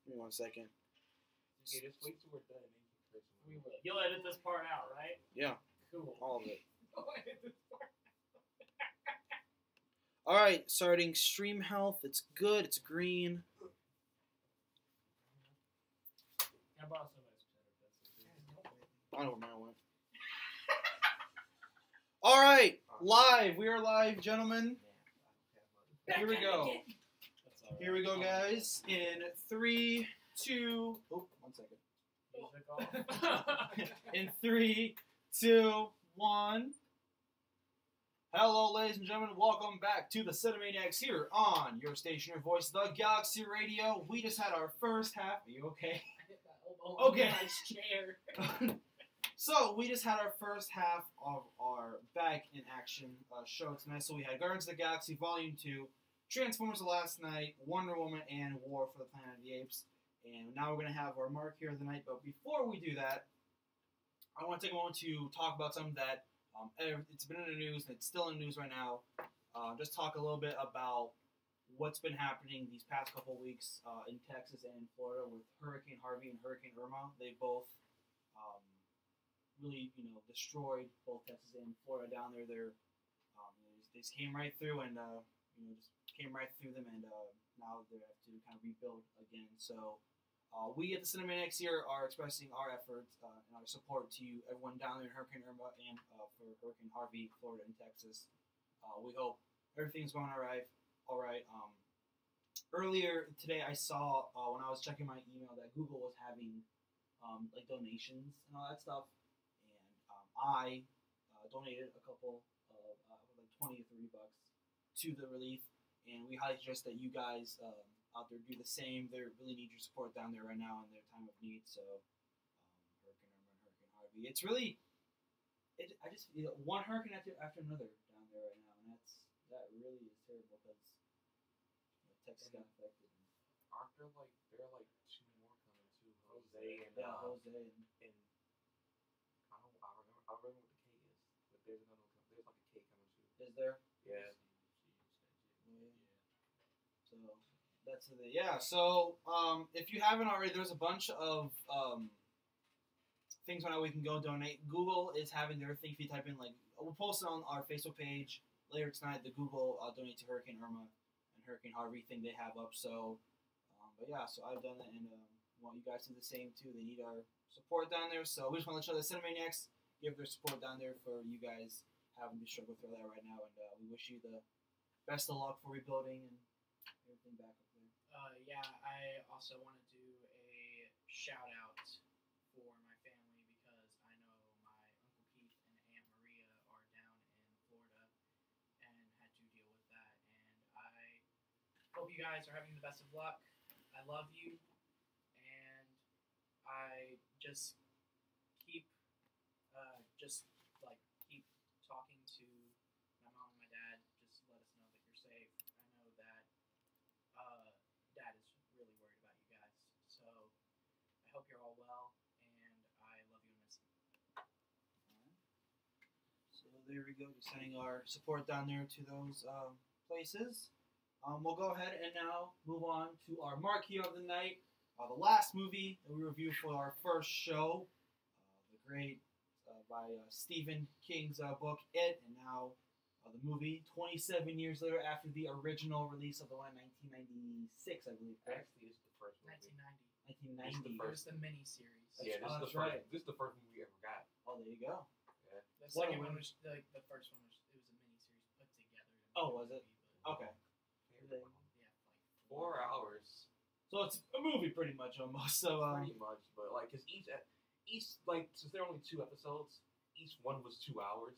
Give me 1 second. Okay, just wait till we're done and then you can curse. We will. You'll edit this part out, right? Yeah. Cool. All of it. You'll edit this part. All right, starting stream health. It's good. It's green. Can I borrow somebody's cheddar? I don't know where mine went. All right, live. We are live, gentlemen. Here we go. That's all right. Here we go, guys. In 3, 2. Oh, 1 second. Music off. In 3, 2, 1. Hello, ladies and gentlemen. Welcome back to the CineManiacs here on your station, your voice, the Galaxy Radio. We just had our first half. Are you okay? Okay. Chair. So, we just had our first half of our Back in Action show tonight. So, we had Guardians of the Galaxy Volume 2, Transformers the Last Night, Wonder Woman, and War for the Planet of the Apes. And now we're going to have our mark here of the night. But before we do that, I want to take a moment to talk about something that it's been in the news, and it's still in the news right now. Just talk a little bit about what's been happening these past couple of weeks in Texas and in Florida with Hurricane Harvey and Hurricane Irma. They both really, destroyed both Texas and Florida down there. They just came right through and, just came right through them, and now they have to kind of rebuild again. So we at the CineManiacs here are expressing our efforts and our support to everyone down there in Hurricane Irma and for Hurricane Harvey, Florida and Texas. We hope everything's going all right. Earlier today, I saw when I was checking my email that Google was having donations and all that stuff, and I donated a couple of like $20 or $30 to the relief, and we highly suggest that you guys out there do the same. They really need your support down there right now in their time of need. So Hurricane Irma and Hurricane Harvey, it's really one hurricane after another down there right now, and that really is terrible because Texas got affected. Aren't there like two more coming too? Jose and Jose and I don't remember what the K is, but there's another one. There's like a K coming too. Is there? Yeah. So that's the So if you haven't already, there's a bunch of things on how we can go donate. Google is having their thing. If you type in we'll post it on our Facebook page later tonight. The Google donate to Hurricane Irma and Hurricane Harvey thing they have up. So, so I've done it, and want you guys to do the same too. They need our support down there. So we just want to let you know the CineManiacs give their support down there for you guys having to struggle through that right now, and we wish you the best of luck for rebuilding and everything back up there. I also want to do a shout out for my family because I know my Uncle Keith and Aunt Maria are down in Florida and had to deal with that, and I hope you guys are having the best of luck. I love you, and I just keep keep talking to my mom and my dad. Just let us know that you're safe. I know that Dad is really worried about you guys. So I hope you're all well, and I love you and miss you. So there we go. Just sending our support down there to those places. We'll go ahead and now move on to our marquee of the night. The last movie that we reviewed for our first show, the great by Stephen King's book It, and now the movie 27 years later after the original release of the one in 1996, I believe. Actually, it's the first movie. 1990. 1990. It was the mini-series. Yeah, this is the first movie we ever got. Oh, there you go. Yeah. The second one was the first one was it was a mini-series put together. Oh, was it? Okay. Yeah, 4 hours. So it's a movie pretty much almost. So pretty much, but because each since there are only 2 episodes, each one was 2 hours.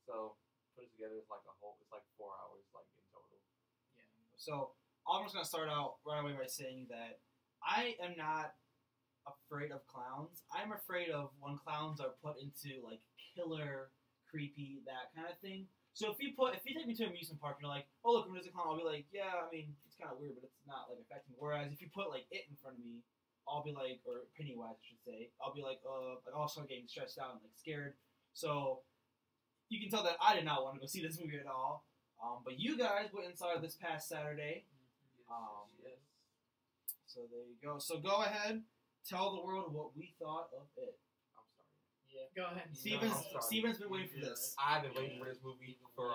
So put it together, it's like a whole. It's like 4 hours, in total. Yeah. So I'm just gonna start out right away by saying that I am not afraid of clowns. I'm afraid of when clowns are put into killer, creepy, that kind of thing. So if you take me to an amusement park and you're like, oh look, there's a clown, I'll be like, yeah, I mean it's kind of weird, but it's not affecting me. Whereas if you put It in front of me, I'll be like, or Pennywise I should say, I'll be like I'll start getting stressed out and scared. So you can tell that I did not want to go see this movie at all. But you guys went and saw it this past Saturday. Yes. So So there you go. So go ahead, tell the world what we thought of it. I'm sorry. Yeah. Go ahead. Steven's I'm sorry. Steven's been waiting for this. I've been waiting for this movie for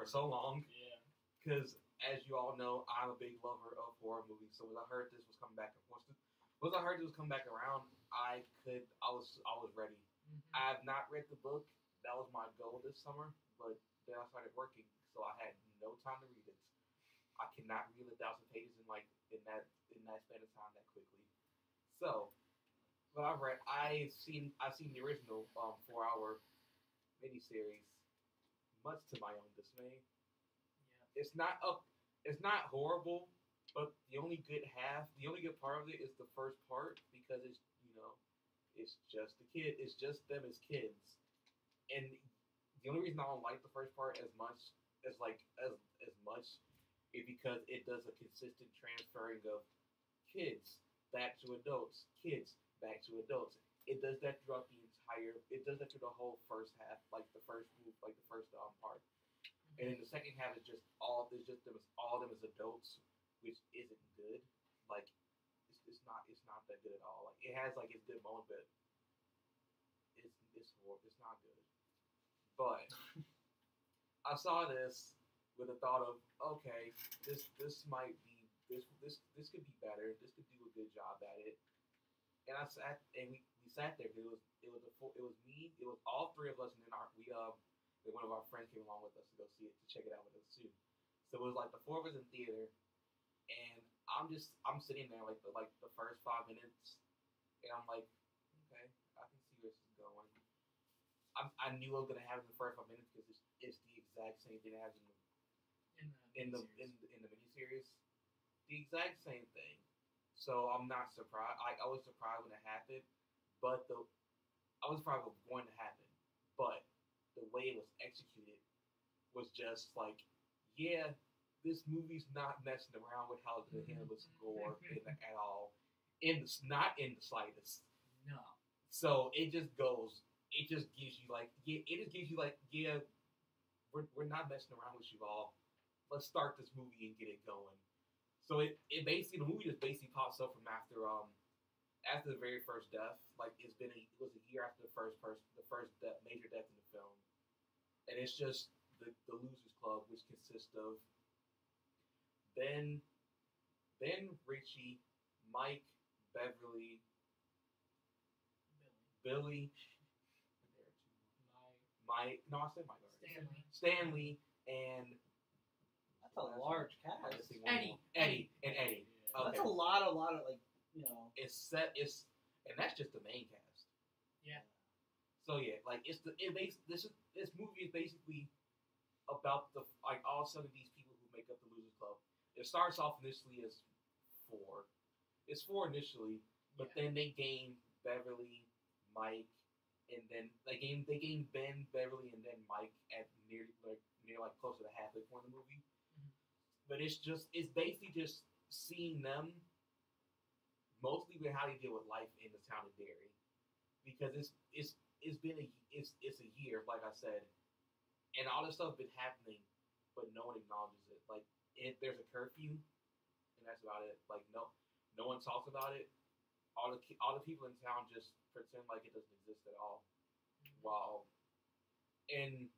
so long Yeah. because, as you all know, I'm a big lover of horror movies. So when I heard this was coming back, once I heard this was coming back around, I was ready. I have not read the book. That was my goal this summer, but then I started working, so I had no time to read it. I cannot read 1,000 pages in that span of time that quickly. So, what I've read, I've seen the original 4-hour miniseries, much to my own dismay. Yeah. It's not horrible, but the only good part of it is the first part because it's just it's just them as kids, and the only reason I don't like the first part as much is because it does a consistent transferring of kids back to adults, kids back to adults. It does that throughout it does that through the whole first half, like the first part. And then the second half is just all them as adults, which isn't good. Like it's not that good at all. Like it has like its good moments, but it's not good. But I saw this with the thought of, okay, this might be this could be better. This could do a good job at it. And I sat and we sat there because it was me, it was all three of us, and then one of our friends came along with us to go see it, to check it out with us too. So it was like the four of us in theater, and I'm sitting there like the first 5 minutes, and I'm like, okay, I can see where this is going. I knew I was gonna have it in the first 5 minutes because it's the exact same thing it has in the miniseries, the exact same thing. So I'm not surprised. I was surprised when it happened, but I was surprised what was going to happen, but the way it was executed was just like, yeah, this movie's not messing around with how the handle score at all. Not in the slightest. No. So it just gives you like, yeah, we're not messing around with you all. Let's start this movie and get it going. So the movie just basically pops up from after the very first death. Like it was a year after the first major death in the film, and it's just the Losers Club, which consists of Ben, Richie, Mike, Beverly, Billy. Mike. No, I said Mike already. Stanley, and That's a large cast. Eddie. Eddie. Okay. Okay. That's a lot of like And that's just the main cast. Yeah. So yeah, like this movie is basically about all 7 of these people who make up the Losers Club. It starts off initially as 4. It's 4 initially, but then they gain Beverly, Mike, and then they gain Ben, Beverly, and then Mike at near close to the halfway point of the movie. Mm-hmm. But it's basically just seeing them mostly with how they deal with life in the town of Derry, because it's a year, like I said, and all this stuff been happening, but no one acknowledges it. Like there's a curfew, and that's about it. Like no one talks about it. All the people in town just pretend like it doesn't exist at all. Wow. And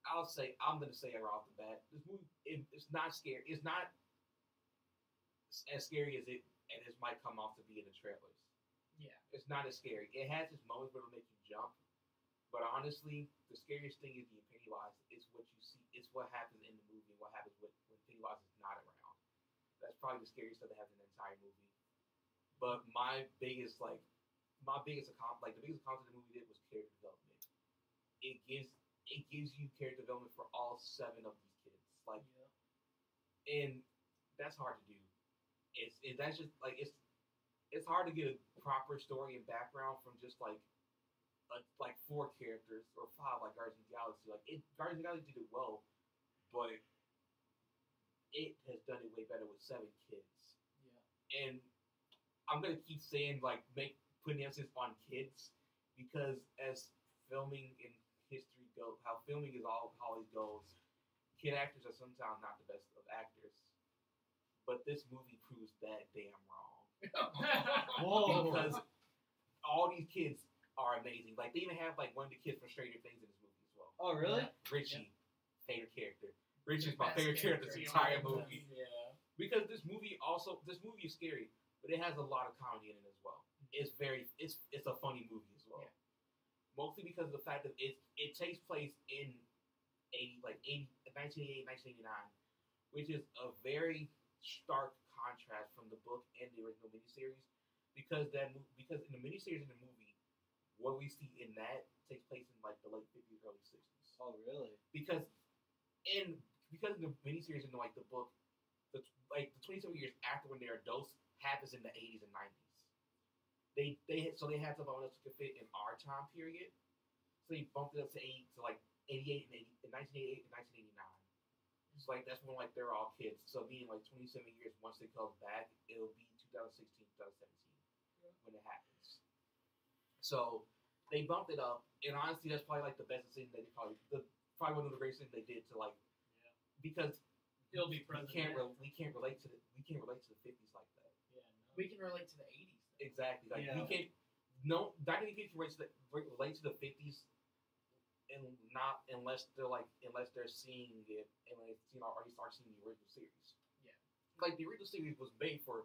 I'm gonna say it right off the bat. This movie, it's not scary. It's not as scary as it might come off to be in the trailers. Yeah. It's not as scary. It has its moments where it'll make you jump, but honestly, the scariest thing is being Pennywise. It's what you see. It's what happens in the movie and what happens when Pennywise is not around. That's probably the scariest stuff that happens in the entire movie. But the biggest accomplishment of the movie did was character development. It gives you character development for all 7 of these kids. And that's hard to do. It's hard to get a proper story and background from just like 4 characters or 5 like Guardians of the Galaxy. Guardians of the Galaxy did it well, but it has done it way better with 7 kids. Yeah. And I'm gonna keep saying putting emphasis on kids, because as filming in history goes, how filming is always goes, kid actors are sometimes not the best of actors. but this movie proves that damn wrong. Whoa. Because all these kids are amazing. Like, they even have, like, one of the kids from Stranger Things in this movie as well. Oh, really? Richie, favorite character. Richie's my Best favorite character character this in entire all of movie. Yeah. Because this movie is scary, but it has a lot of comedy in it as well. It's a funny movie as well. Yeah. Mostly because of the fact that it takes place in 1988, 1989, which is a very stark contrast from the book and the original miniseries. Because in the miniseries and the movie, what we see in that takes place in like the late 50s, early 60s. Oh, really? Because in the miniseries and like the book, the 27 years after when they're adults happens in the 80s and 90s. They had something else that could fit in our time period, so they bumped it up to 88 and 1988 and 1989. It's like that's when like they're all kids. So being like 27 years once they come back, it'll be 2016, 2017 when it happens. So they bumped it up, and honestly, that's probably like the best decision that they probably one of the greatest things they did to like because He'll be president. we can't relate to the 50s like that. Yeah, no. We can relate to the 80s. Exactly. Like Yeah. we can't. No, not many people relate to the 50s, and not unless they're seeing it and like already start seeing the original series. Yeah. Like the original series was made for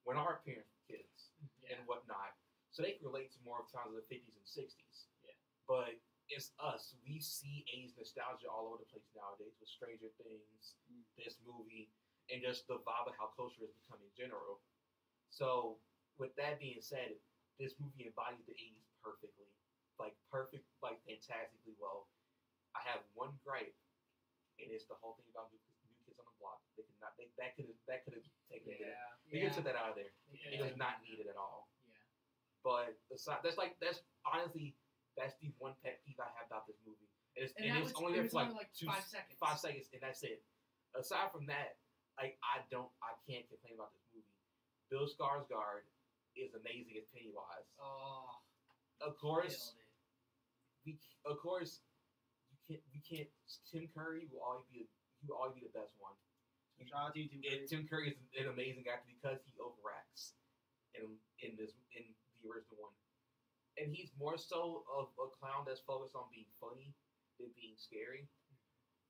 when our parents were kids Yeah. and whatnot, so they can relate to more of times of the 50s and 60s. Yeah. But it's us. We see 80s nostalgia all over the place nowadays with Stranger Things, this movie, and just the vibe of how culture has become in general. So, with that being said, this movie embodies the 80s perfectly. Like, fantastically well. I have one gripe, and it's the whole thing about New Kids on the Block. That could have taken it. They could have took that out of there. It was not needed at all. Yeah. But that's honestly the one pet peeve I have about this movie. It's only there for like 5 seconds. 5 seconds, and that's it. Aside from that, I can't complain about this movie. Bill Skarsgård is amazing as Pennywise. Oh. Of course, Nailed it. we can't. Tim Curry will always be the best one. Shout out to you, Tim Curry. Tim Curry is an amazing actor because he overacts in the original one, and he's more so of a clown that's focused on being funny than being scary.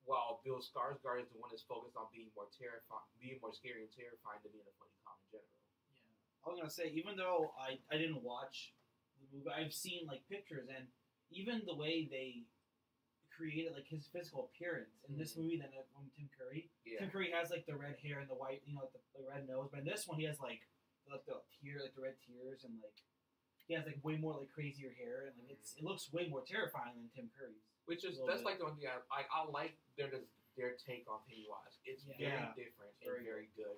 While Bill Skarsgård is the one that's focused on being more scary and terrifying than being a funny clown in general. I was gonna say, even though I didn't watch the movie, I've seen like pictures, and even the way they created like his physical appearance in this movie than from Tim Curry. Yeah. Tim Curry has like the red hair and the white, the red nose, but in this one he has like the red tears, and like he has like way more like crazier hair, and like it looks way more terrifying than Tim Curry's. Which is Little that's bit. like the one thing I like their take on Pennywise. It's very Yeah. different and Very very good.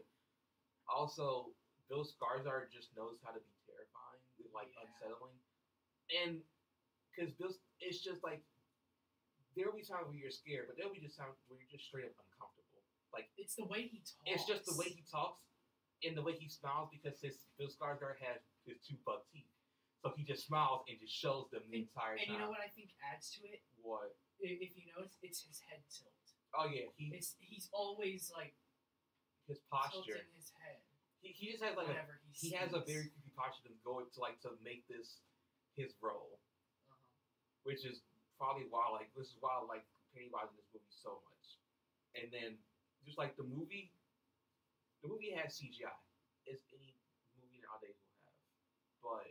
Also, Bill Skarsgård just knows how to be terrifying, unsettling, and because it's just like there will be times where you're scared, but there will be just times where you're just straight up uncomfortable. Like It's the way he talks. it's just the way he talks and the way he smiles because Bill Skarsgård has his 2 buck teeth, so he just smiles and just shows them the entire time. And you know what I think adds to it? What? If you notice, it's his head tilt. Oh yeah, He's always like his posture. tilting his head. He just has like whenever he has a speaks. very creepy posture to make this his role, which is probably why I like Pennywise in this movie so much. And then just like the movie has CGI as any movie nowadays will have, but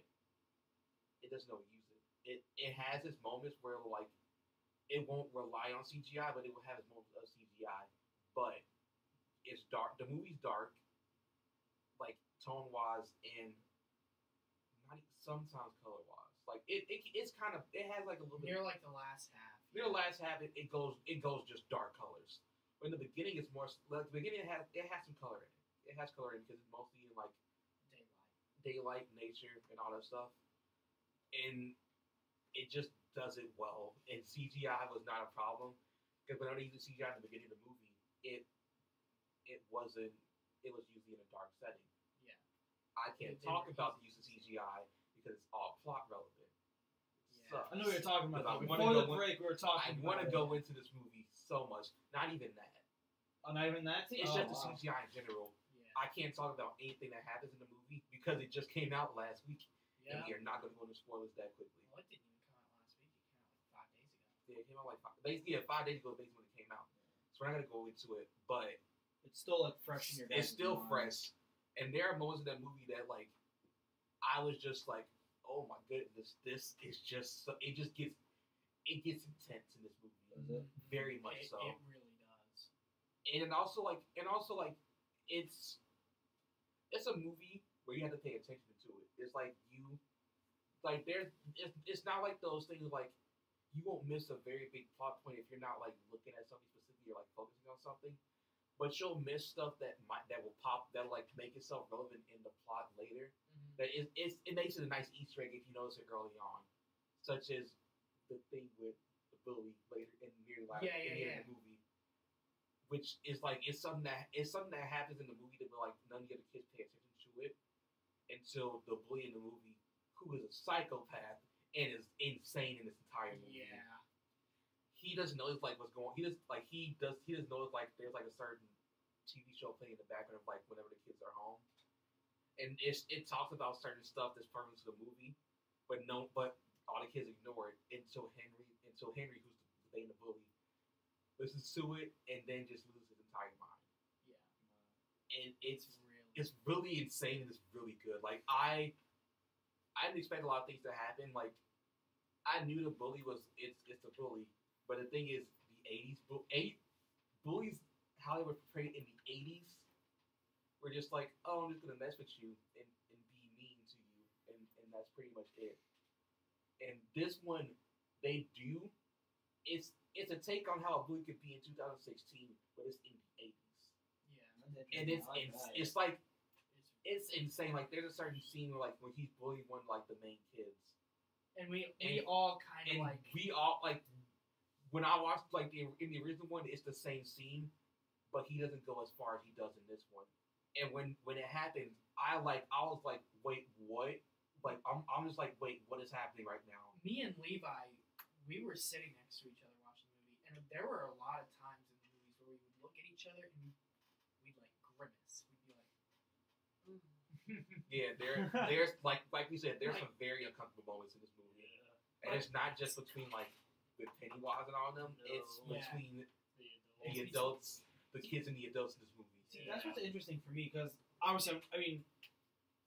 it doesn't always use it. It has its moments where like it won't rely on CGI, but it will have its moments of CGI. But it's dark. The movie's dark, like tone wise, and not sometimes color wise. Like it's kind of it has like a little bit. Near like the last half. Near the last half, it goes just dark colors. But in the beginning, it's more. Like, the beginning it has some color in it. It has color in it because it's mostly in like daylight, nature, and all that stuff. And it just does it well. And CGI was not a problem because when I used CGI in the beginning of the movie, it wasn't. It was usually in a dark setting. Yeah. I can't talk about the use of CGI because it's all plot relevant. Yeah. I know what you're talking about. I Before wanna the go break, we were talking. I want to go into this movie so much. Not even that. Oh, not even that. It's just the CGI in general. Yeah. I can't talk about anything that happens in the movie because it just came out last week, Yeah. and we are not going to go into spoilers that quickly. Well, it didn't even come out last week. It came out like 5 days ago. Yeah, it came out like 5 days ago, basically when it came out. So we're not going to go into it, but It's still like fresh in your. it's guys' still mind. fresh. And there are moments in that movie that like I was just like, oh my goodness, this is just so, it gets intense in this movie. Does it? Very much so. It really does. And also like it's a movie where you have to pay attention to it. It's like it's not like those things like you won't miss a very big plot point if you're not like looking at something specifically or like focusing on something. But you'll miss stuff that will pop that'll like make itself relevant in the plot later. Mm-hmm. That it makes it a nice Easter egg if you notice it early on, such as the thing with the bully later in near the in the movie, which is like it's something that happens in the movie that like none of the other kids pay attention to it until the bully in the movie, who is a psychopath and is insane in this entire movie. Yeah. He doesn't know like what's going. He doesn't know like there's like a certain TV show playing in the background of like whenever the kids are home, and it talks about certain stuff that's pertinent to the movie, but all the kids ignore it until Henry, who's the main bully, listens to it and then just loses his entire mind. Yeah. And it's really insane and it's really good. Like I didn't expect a lot of things to happen. Like I knew the bully was it's a bully. But the thing is, the 80s, bullies, how they were portrayed in the 80s, were just like, oh, I'm just going to mess with you and be mean to you. And that's pretty much it. And this one, they do, it's a take on how a bully could be in 2016, but it's in the 80s. Yeah. And it's like, it's insane. Like, there's a certain scene where, like, when he's bullying one, like, the main kids. And we all kind of like... we all, like... When I watched like in the original one, it's the same scene, but he doesn't go as far as he does in this one. And when it happened, I was like, wait, what? Like I'm just like, wait, what is happening right now? Me and Levi, we were sitting next to each other watching the movie, and there were a lot of times in the movies where we would look at each other and we'd like grimace. We'd be like, Yeah, there's like we said, there's some very uncomfortable moments in this movie, and it's not just between like. With Pennywise and all of them, it's between the adults, the kids and the adults in this movie. See, that's what's interesting for me because obviously, I mean,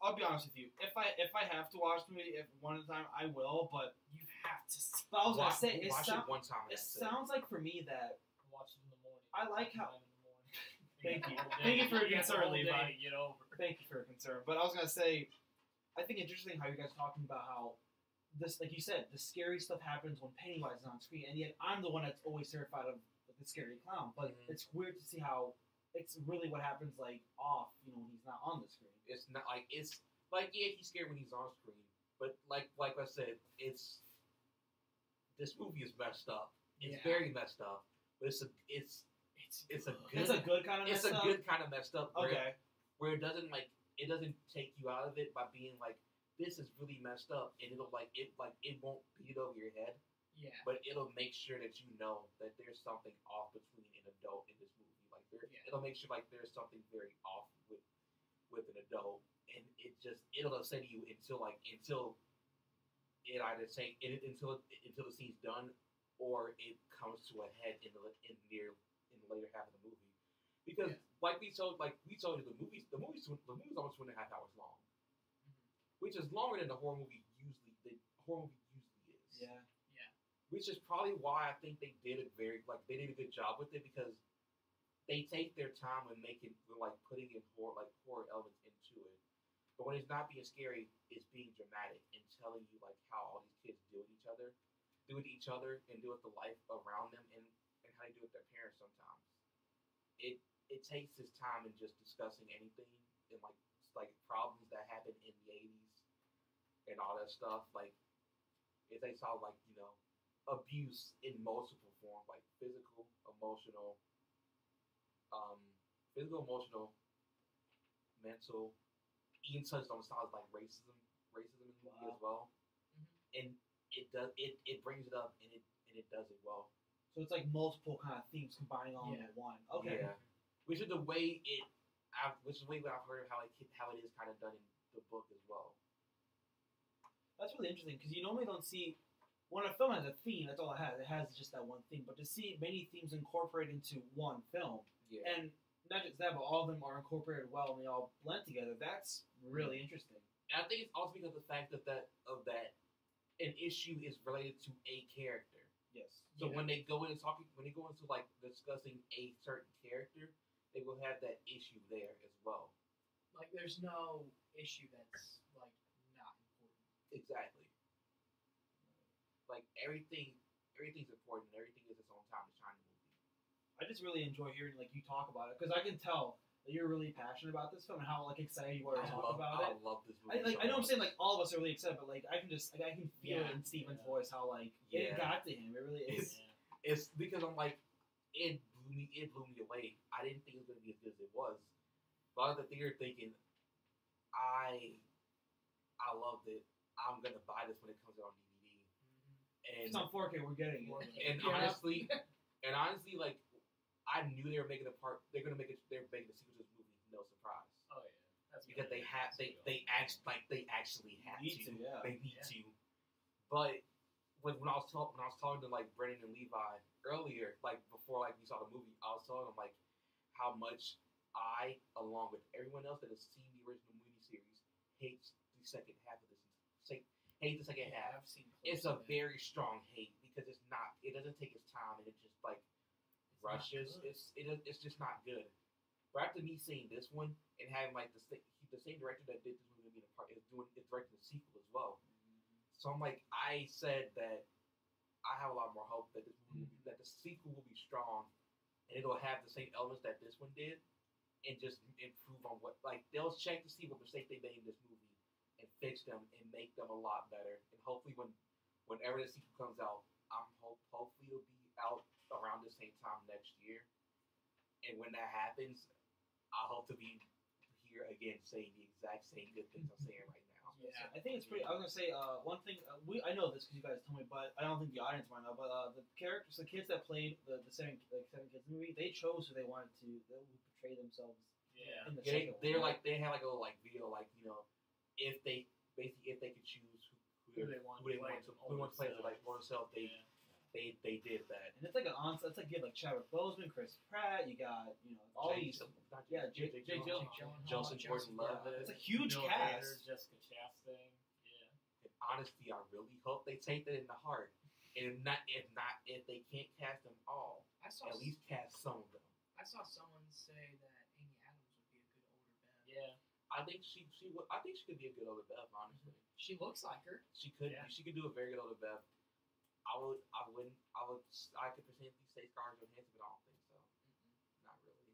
I'll be honest with you. If I have to watch the movie one at a time, I will. But you have to see. But I was gonna say, watch it one time. It sounds like for me that Watch it in the morning. I like how. Thank you. Thank Thank you for your concern, Levi. To get over. Thank you for your concern. But I was gonna say, I think it's interesting how you guys are talking about how. This, like you said, the scary stuff happens when Pennywise is on screen, and yet I'm the one that's always terrified of the scary clown. But it's weird to see how it's really what happens like off, when he's not on the screen. It's not like it's like he's scared when he's on screen, but like I said, this movie is messed up. It's very messed up, but it's a good kind of messed up. Where it doesn't take you out of it by being like. This is really messed up, and it won't beat over your head. Yeah. But it'll make sure that you know that there's something off between an adult in this movie. Like it'll make sure like there's something very off with an adult, and it'll upset you until it either until the scene's done, or it comes to a head in the later half of the movie. Because like we told you, the movie's almost 2.5 hours long. Which is longer than the horror movie usually is. Yeah. Which is probably why I think they did a good job with it because they take their time when putting in horror elements into it. But when it's not being scary, it's being dramatic and telling you like how all these kids deal with each other, and deal with the life around them and how they deal with their parents sometimes. It takes this time in just discussing anything and like problems that happened in the 80s and all that stuff. Like, if they saw, abuse in multiple forms, like physical, emotional, mental, even touched on the sides like racism in the movie as well. Mm-hmm. And it brings it up and it does it well. So it's like multiple kind of themes combining all into one. Okay. Yeah. Which is the way which is way what I've heard of how it is kind of done in the book as well. That's really interesting because you normally don't see when a film has a theme. That's all it has. It has just that one theme. But to see many themes incorporated into one film, Yeah. and not just that, but all of them are incorporated well and they all blend together. That's really interesting. And I think it's also because of the fact that an issue is related to a character. Yes. So when they go into like discussing a certain character, they will have that issue there as well. Like, there's no issue that's like not important. Exactly. Like everything's important. Everything is its own time to shine in the movie. I just really enjoy hearing like you talk about it because I can tell that you're really passionate about this film and how like excited you are to talk about it. I love this movie. I know I'm saying like all of us are really excited, but like I can feel it in Steven's Yeah. voice how like it got to him. It really is. It's because I'm like it blew me away. I didn't think it was gonna be as good as it was. But I was at the theater thinking, I loved it. I'm gonna buy this when it comes out on DVD. And It's on 4K. We're getting it. and honestly, like I knew they were making they're making the sequel to this movie. No surprise. Oh yeah, that's Because they actually have Need to. to, yeah. They need to. But when I was talking to like Brennan and Levi earlier, like before like we saw the movie, I was telling them like how much I, along with everyone else that has seen the original movie series, hates the second half of this. Hate the second half. I've seen It's clips a of it. very strong hate because it doesn't take its time and it just like rushes. It's just not good. But after me seeing this one and having like the same director that did this movie is directing the sequel as well. So I'm like, I said that I have a lot more hope that that the sequel will be strong and it'll have the same elements that this one did and just improve on what like they'll check to see what mistakes they made in this movie and fix them and make them a lot better. And hopefully whenever the sequel comes out, hopefully it'll be out around the same time next year. And when that happens, I hope to be here again saying the exact same good things I'm saying right now. Yeah. I think it's pretty. I was gonna say one thing. I know this because you guys told me, but I don't think the audience might know. But the characters, the kids that played the seven kids movie, they chose who they wanted to portray themselves. Yeah. In the They second they're one. like they had like a little like video like if they could choose Who they want to play as like more self, they did that. And it's like an onset. It's like you have like Chadwick Boseman, Chris Pratt. You got all these. Yeah, Jake Gyllenhaal, Joseph Gordon-Levitt. It's a huge Bill cast. Hader, Jessica Chastain. Yeah. And honestly, I really hope they take that in the heart. And if they can't cast them all, I saw at least cast some of them. I saw someone say that Amy Adams would be a good older Bev. Yeah. I think she could be a good older Bev. Honestly, She looks like her. she could Yeah. do a very good older Bev. I could potentially say Scarlett Johansson, but I don't think so. Not really.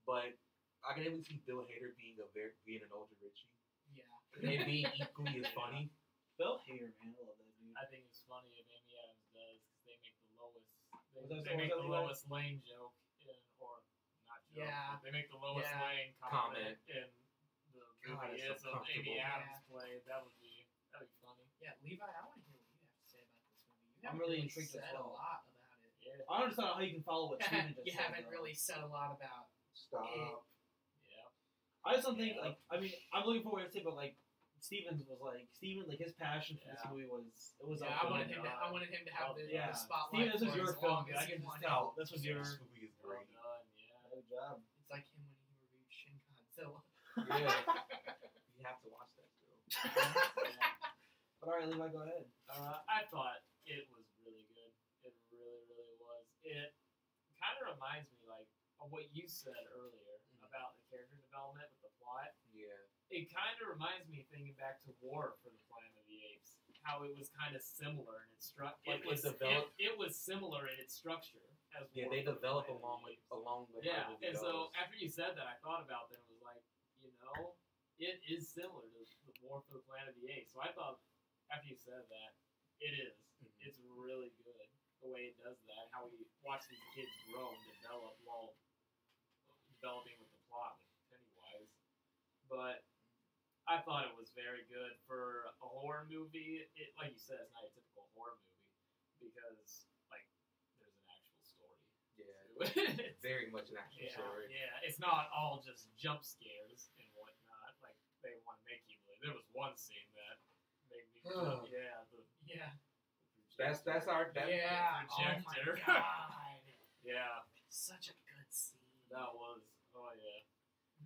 But I can even see Bill Hader being an older Richie. Yeah. And being equally as funny. Bill Hader, man, I love that dude. I think it's funny if Amy Adams does because they make the lowest. Was that- They make was the that the Lois Lane joke or not joke. Yeah. But they make the Lois Yeah. Lane comment in the God, movie. it's so So Amy comfortable. Adams played. That'd be funny. Yeah, Levi, I want to hear what you have to say about this movie. You I'm haven't really really intrigued as said well. a lot about it. Yeah. I don't understand how you can follow what Steven just You said. haven't though. really said a lot about Stop. Yeah. I just don't think Yeah. I mean I'm looking forward to it, but like Steven like his passion for this Yeah. movie was Yeah, up I there. wanted him to have the, Yeah. the spotlight. Steven, this was for your as film, long dude. as I he can just wanted. tell. This was your. This movie is Well great. done. Yeah. Good job. It's like him when he reviewed Shin Godzilla. Yeah. You have to watch that still. But all right, Levi, go ahead. I thought it was really good. It really, really was. It kind of reminds me, like, of what you said earlier about the character development with the plot. Yeah. It kind of reminds me, thinking back to War for the Planet of the Apes, how it was kind of similar in its structure. Like It was similar in its structure as Yeah, War they for the develop Planet of the Apes. along with Yeah, how the movie and so goes. after you said that, I thought about that and was like, it is similar to the War for the Planet of the Apes. So I thought, after you said that, it is. Mhm. It's really good the way it does that. How we watch these kids grow and develop while developing with the plot with Pennywise. But I thought it was very good for a horror movie. It, like you said, it's not a typical horror movie because like there's an actual story. Yeah, very much an action story. Yeah, it's not all just jump scares and whatnot like they want to make you believe. There was one scene that made me jump. Yeah, Yeah. That's our Yeah. projector. Oh my god. yeah, Such a good scene. that was. Oh yeah,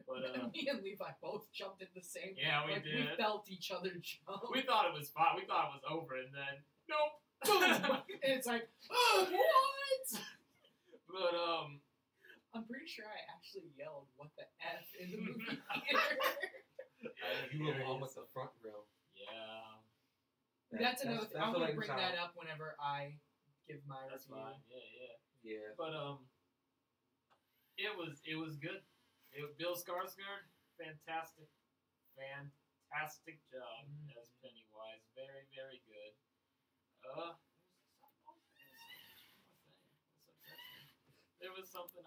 but Me and Levi both jumped at the same. yeah, we like did. we felt each other jump. We thought it was fine. We thought it was over, and then nope. Boom! And it's like, oh, what? But I'm pretty sure I actually yelled "What the f" in the movie theater. You were along with the front row. yeah, That's another thing. I'm gonna like bring that up whenever I give my that's review. fine. Yeah. But it was good. Bill Skarsgård, fantastic job as Pennywise. Very, very good. There was something